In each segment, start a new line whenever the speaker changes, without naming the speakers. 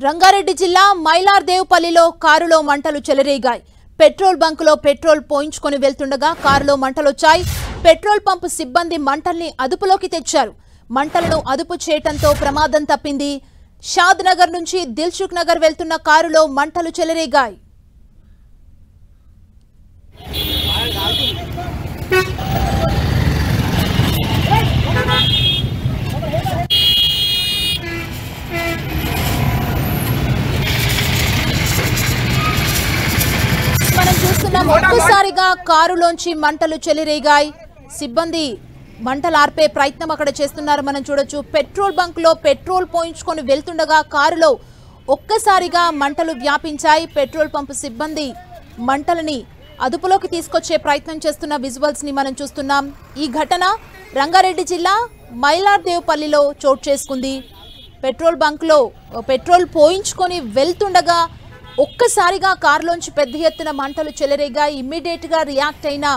రంగారెడ్డి జిల్లా మైలార్దేవ్పల్లిలో కారులో మంటలు చెలరేగాయి. పెట్రోల్ బంకులో పెట్రోల్ పోయించుకొని వెళ్తుండగా కారులో మంటలొచ్చాయి. పెట్రోల్ పంప్ సిబ్బంది మంటల్ని అదుపులోకి తెచ్చారు. మంటలను అదుపు చేయటంతో ప్రమాదం తప్పింది. షాద్ నగర్ నుంచి దిల్సుఖ్ నగర్ వెళ్తున్న కారులో మంటలు చెలరేగాయి. మనం చూస్తున్నాం, ఒక్కసారిగా కారులోంచి మంటలు చెలరేగాయి. సిబ్బంది మంటలు ఆర్పే ప్రయత్నం అక్కడ చేస్తున్నారు. మనం చూడొచ్చు, పెట్రోల్ బంక్ లో పెట్రోల్ పోయించుకొని వెళ్తుండగా కారులో ఒక్కసారిగా మంటలు వ్యాపించాయి. పెట్రోల్ పంప్ సిబ్బంది మంటలని అదుపులోకి తీసుకొచ్చే ప్రయత్నం చేస్తున్న విజువల్స్ ని మనం చూస్తున్నాం. ఈ ఘటన రంగారెడ్డి జిల్లా మైలార్దేవ్పల్లిలో చోటు చేసుకుంది. పెట్రోల్ బంక్ లో పెట్రోల్ పోయించుకొని వెళ్తుండగా ఒక్కసారిగా కారులోంచి పెద్ద ఎత్తున మంటలు చెలరేగా ఇమ్మీడియట్ గా రియాక్ట్ అయిన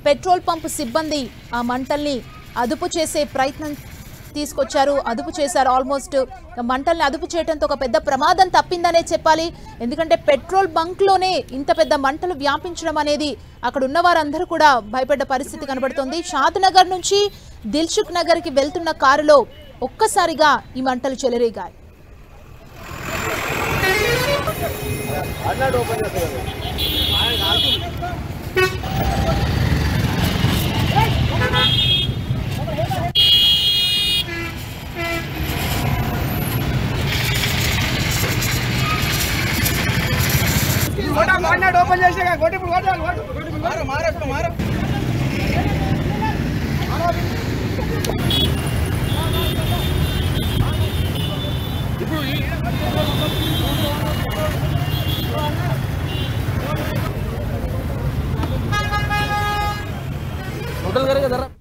పెట్రోల్ పంప్ సిబ్బంది ఆ మంటల్ని అదుపు చేసే ప్రయత్నం తీసుకొచ్చారు, అదుపు చేశారు. ఆల్మోస్ట్ మంటల్ని అదుపు చేయడంతో ఒక పెద్ద ప్రమాదం తప్పిందనే చెప్పాలి. ఎందుకంటే పెట్రోల్ బంక్ లోనే ఇంత పెద్ద మంటలు వ్యాపించడం అనేది అక్కడ ఉన్న వారందరూ కూడా భయపడ్డ పరిస్థితి కనబడుతోంది. షాద్ నగర్ నుంచి దిల్సుఖ్ నగర్ కి వెళ్తున్న కారులో ఒక్కసారిగా ఈ మంటలు చెలరేగాయి.
ఓపెన్ చేసినా గోటి మార
होटल करेगा जरा